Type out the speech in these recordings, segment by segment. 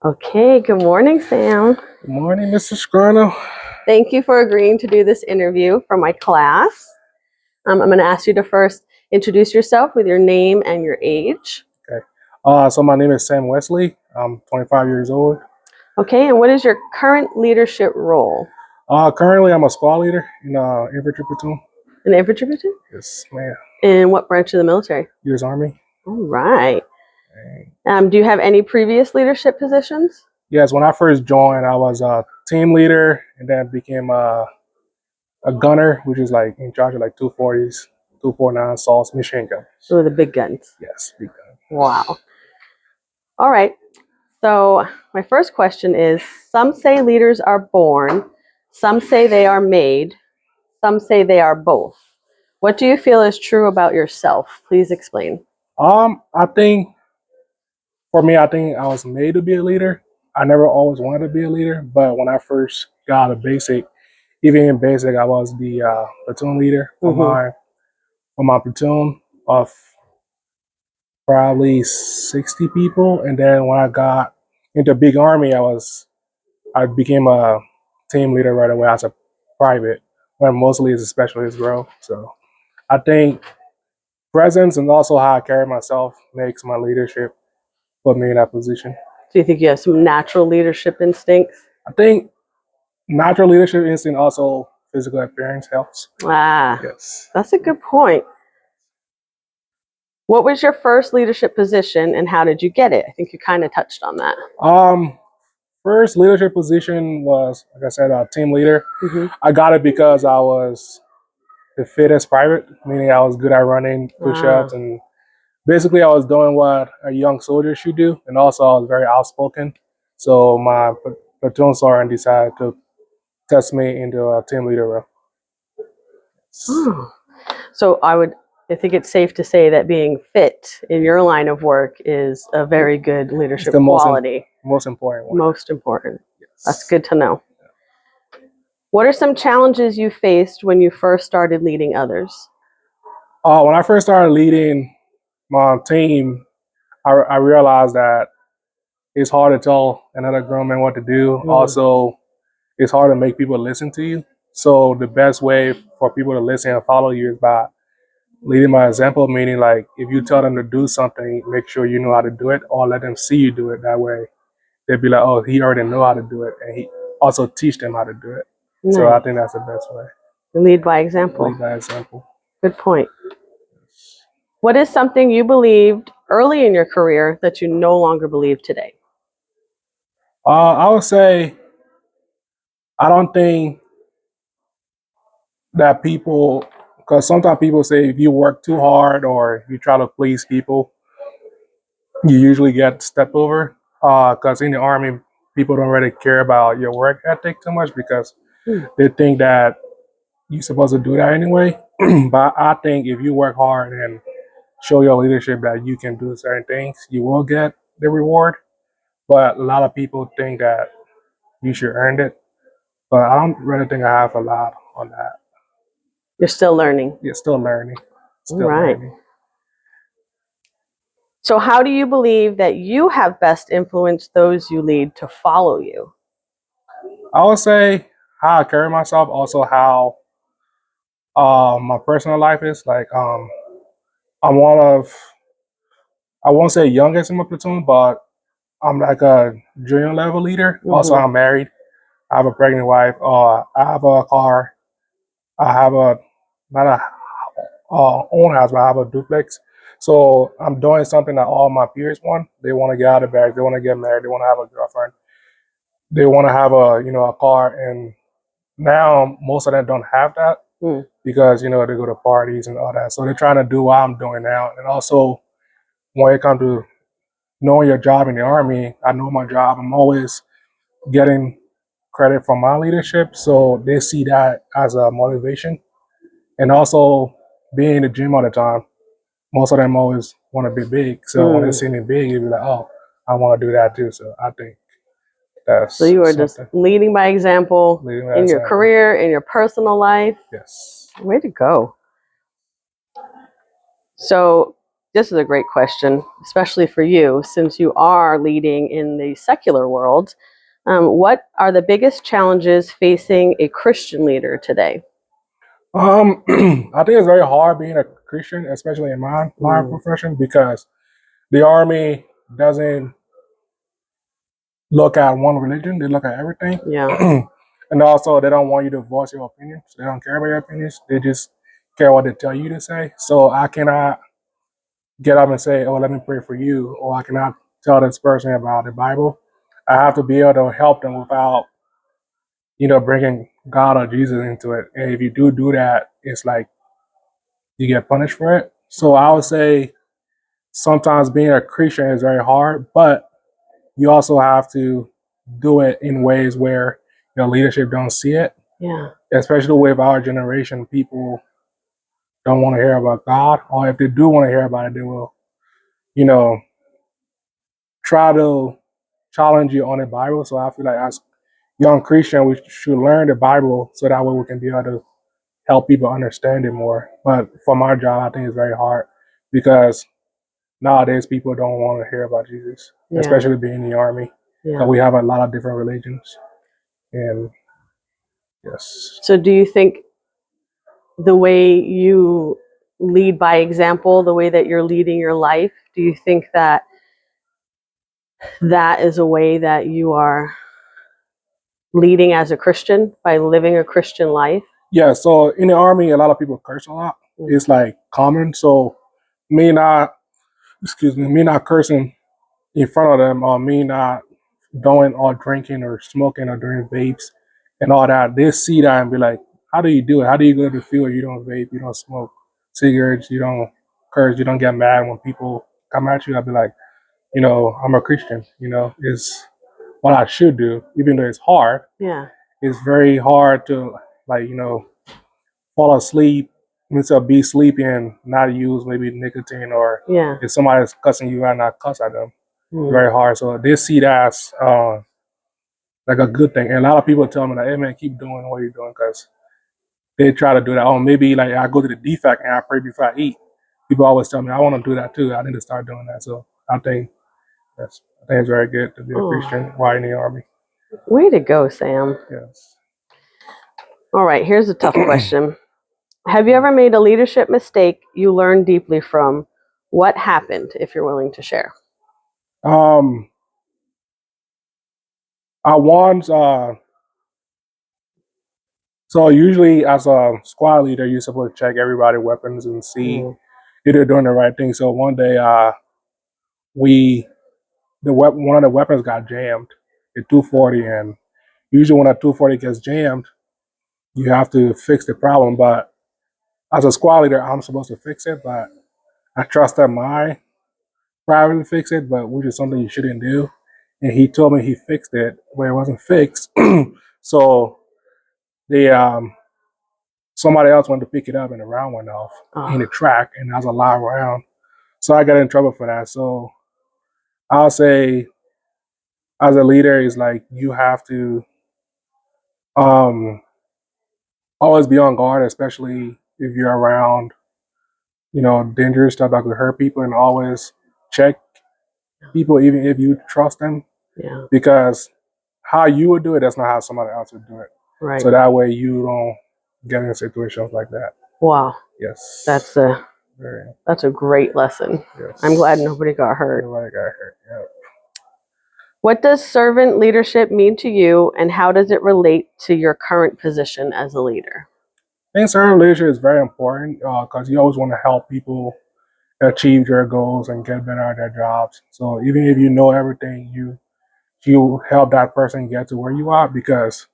Okay, good morning, Sam. Good morning, Mr. Scarno. Thank you for agreeing to do this interview for my class. I'm going to ask you to first introduce yourself with your name and your age. Okay. So my name is Sam Wesley. I'm 25 years old. Okay, and what is your current leadership role? Currently, I'm a squad leader in infantry platoon. An infantry platoon? Yes, ma'am. In what branch of the military? U.S. Army. All right. Do you have any previous leadership positions? Yes, when I first joined, I was a team leader and then became a gunner, which is like in charge of like 240s, 249 assaults, machine guns. So the big guns. Yes, big gun. Wow. All right. So my first question is, some say leaders are born, some say they are made, some say they are both. What do you feel is true about yourself? Please explain. I think for me, I think I was made to be a leader. I never always wanted to be a leader, but when I first got out of basic, even in basic, I was the platoon leader for my platoon of probably 60 people, and then when I got into big army, I became a team leader right away as a private, when mostly as a specialist role. So I think presence and also how I carry myself makes my leadership put me in that position. Do you think you have some natural leadership instincts? I think natural leadership instinct, also physical appearance helps. Yes. That's a good point. What was your first leadership position and how did you get it? I think you kind of touched on that. First leadership position was, like I said, a team leader. I got it because I was the fittest private, meaning I was good at running push-ups, and basically I was doing what a young soldier should do, and also I was very outspoken. So my platoon sergeant decided to test me into a team leader role. So I think it's safe to say that being fit in your line of work is a very good leadership quality. Most important one. Most important. Yes. That's good to know. What are some challenges you faced when you first started leading others? When I first started leading my team, I realized that it's hard to tell another grown man what to do. Also, it's hard to make people listen to you. So the best way for people to listen and follow you is by leading by example, meaning like if you tell them to do something, make sure you know how to do it, or let them see you do it. That way they'd be like, oh, he already know how to do it, and he also teach them how to do it. Nice. So I think that's the best way. Lead by example. Lead by example. Good point. What is something you believed early in your career that you no longer believe today? I would say I don't think that people, because sometimes people say if you work too hard or you try to please people, you usually get stepped over. Because in the Army, people don't really care about your work ethic too much because they think that you're supposed to do that anyway. But I think if you work hard and show your leadership that you can do certain things, you will get the reward. But a lot of people think that you should earn it. But I don't really think I have a lot on that. You're still learning. You're still learning. Still learning. So how do you believe that you have best influenced those you lead to follow you? I would say how I carry myself, also how my personal life is. Like I'm one of, I won't say youngest in my platoon, but I'm like a junior level leader. Also, I'm married. I have a pregnant wife. I have a car. I have a not a own house, but I have a duplex. So I'm doing something that all my peers want. They want to get out of bed. They want to get married. They want to have a girlfriend. They want to have a car. And now most of them don't have that because they go to parties and all that. So they're trying to do what I'm doing now. And also when it comes to knowing your job in the Army, I know my job. I'm always getting credit from my leadership, so they see that as a motivation. And also being in the gym all the time, most of them always want to be big. So when they see me big, they be like, oh, I want to do that too. So I think that's so you are just leading by example in your career, in your personal life. Yes. Way to go. So this is a great question, especially for you, since you are leading in the secular world. What are the biggest challenges facing a Christian leader today? I think it's very hard being a Christian, especially in my line of profession, because the army doesn't look at one religion; they look at everything. Yeah. And also, they don't want you to voice your opinions. They don't care about your opinions. They just care what they tell you to say. So I cannot get up and say, "Oh, let me pray for you," or I cannot tell this person about the Bible. I have to be able to help them without, bringing God or Jesus into it. And if you do that, it's like you get punished for it. So I would say sometimes being a Christian is very hard, but you also have to do it in ways where your leadership don't see it. Yeah. Especially with our generation, people don't want to hear about God, or if they do want to hear about it, they will, you know, try to challenge you on the Bible. So I feel like as young Christian, we should learn the Bible so that way we can be able to help people understand it more. But for my job, I think it's very hard because nowadays people don't want to hear about Jesus, especially being in the army. So we have a lot of different religions. And yes. So do you think the way you lead by example, the way that you're leading your life, do you think that that is a way that you are leading as a Christian by living a Christian life? Yeah, so in the army, a lot of people curse a lot. It's like common. So me not cursing in front of them, or me not doing or drinking or smoking or doing vapes and all that, they see that and be like, how do you do it? How do you go to the field? You don't vape, you don't smoke cigarettes, you don't curse, you don't get mad when people come at you. I'd be like, I'm a Christian, it's what I should do, even though it's hard. Yeah. It's very hard to like, fall asleep, instead of be sleepy and not use maybe nicotine, or if somebody's cussing you out, not cuss at them. Very hard. So they see that as like a good thing. And a lot of people tell me like, hey man, keep doing what you're doing, because they try to do that. Oh, maybe like I go to the DFAC and I pray before I eat. People always tell me I want to do that too. I need to start doing that. So I think it's very good to be a Christian while in the army. Way to go, Sam. Yes. All right, here's a tough question. Have you ever made a leadership mistake you learned deeply from? What happened, if you're willing to share? I once so usually as a squad leader, you're supposed to check everybody's weapons and see if they're doing the right thing. So one day one of the weapons got jammed at 240, and usually when a 240 gets jammed, you have to fix the problem. But as a squad leader, I'm supposed to fix it, but I trusted my private to fix it, but which is something you shouldn't do. And he told me he fixed it, but it wasn't fixed. So the somebody else went to pick it up and the round went off in the track, and that was a live round. So I got in trouble for that. So I'll say as a leader is like you have to always be on guard, especially if you're around, dangerous stuff that could hurt people, and always check people even if you trust them. Yeah. Because how you would do it, that's not how somebody else would do it. Right. So that way you don't get in situations like that. Wow. Yes. That's a great lesson. Yes. I'm glad nobody got hurt. Nobody got hurt. Yeah. What does servant leadership mean to you, and how does it relate to your current position as a leader? I think servant leadership is very important because you always want to help people achieve their goals and get better at their jobs. So even if you know everything, you help that person get to where you are, because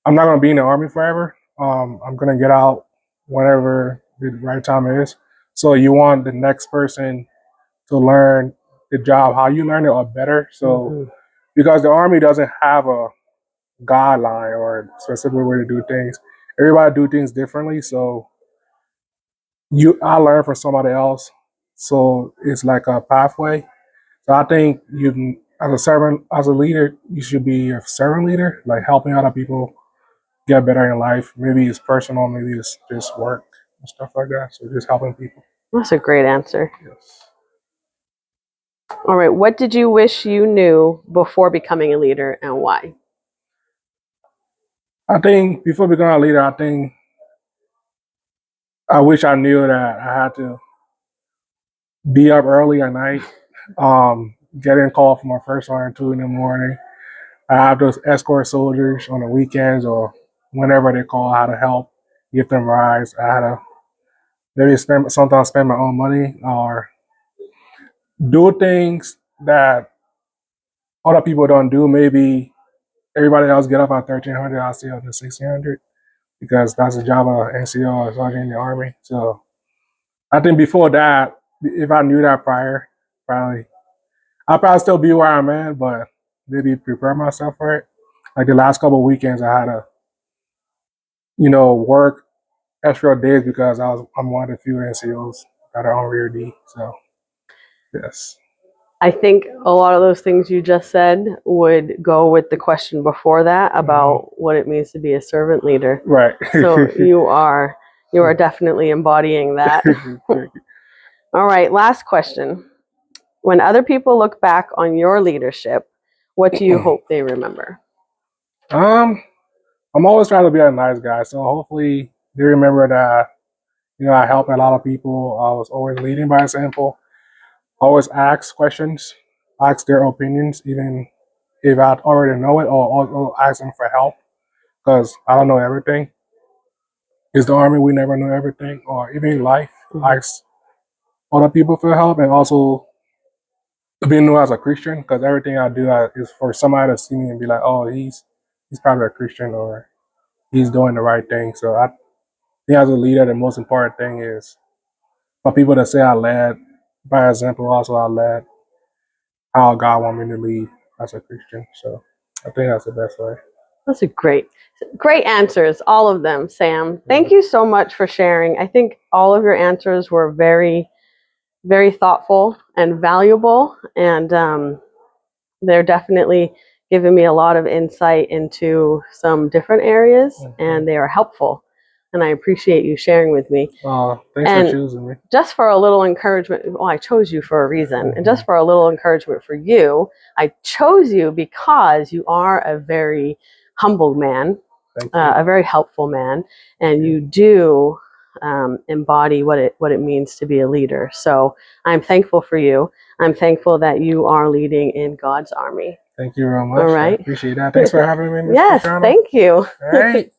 I'm not going to be in the army forever. I'm going to get out whenever the right time is. So you want the next person to learn the job how you learn it or better. So because the army doesn't have a guideline or a specific way to do things, everybody do things differently. So I learn from somebody else. So it's like a pathway. So I think you, as a leader, you should be a servant leader, like helping other people get better in life. Maybe it's personal, maybe it's just work and stuff like that. So just helping people. That's a great answer. Yes. All right. What did you wish you knew before becoming a leader, and why? I think before becoming a leader, I wish I knew that I had to be up early at night, getting called for my first one or 2 in the morning. I have those escort soldiers on the weekends or whenever they call, I had to help, give them rides. I had to maybe sometimes spend my own money or do things that other people don't do. Maybe everybody else get up at 1300, I'll stay up to 1600 because that's the job of an NCO or sergeant in the Army. So I think before that, if I knew that prior, I'll probably still be where I'm at, but maybe prepare myself for it. Like the last couple of weekends, I had to, work extra days because I'm one of the few NCOs that are on rear D. So yes. I think a lot of those things you just said would go with the question before that about what it means to be a servant leader. Right. So you are definitely embodying that. All right, last question. When other people look back on your leadership, what do you hope they remember? I'm always trying to be a nice guy, so hopefully they remember that I help a lot of people. I was always leading by example. Always ask questions, ask their opinions, even if I already know it, or also ask them for help because I don't know everything. It's the Army, we never know everything, or even in life, ask other people for help, and also being known as a Christian because everything I do is for somebody to see me and be like, oh, he's probably a Christian or he's doing the right thing. So I think as a leader, the most important thing is for people to say I led by example. Also, I led how God want me to lead as a Christian. So I think that's the best way. That's a great answers, all of them, Sam. Thank you so much for sharing. I think all of your answers were very, very thoughtful and valuable, and they're definitely giving me a lot of insight into some different areas, and they are helpful. And I appreciate you sharing with me. Thanks for choosing me. Just for a little encouragement, well, I chose you for a reason. And just for a little encouragement for you, I chose you because you are a very humble man, a very helpful man, and you do embody what it means to be a leader. So I'm thankful for you. I'm thankful that you are leading in God's army. Thank you very much. All right. I appreciate that. Thanks for having me, Ms. Yes, Pastrano. thank you. All right.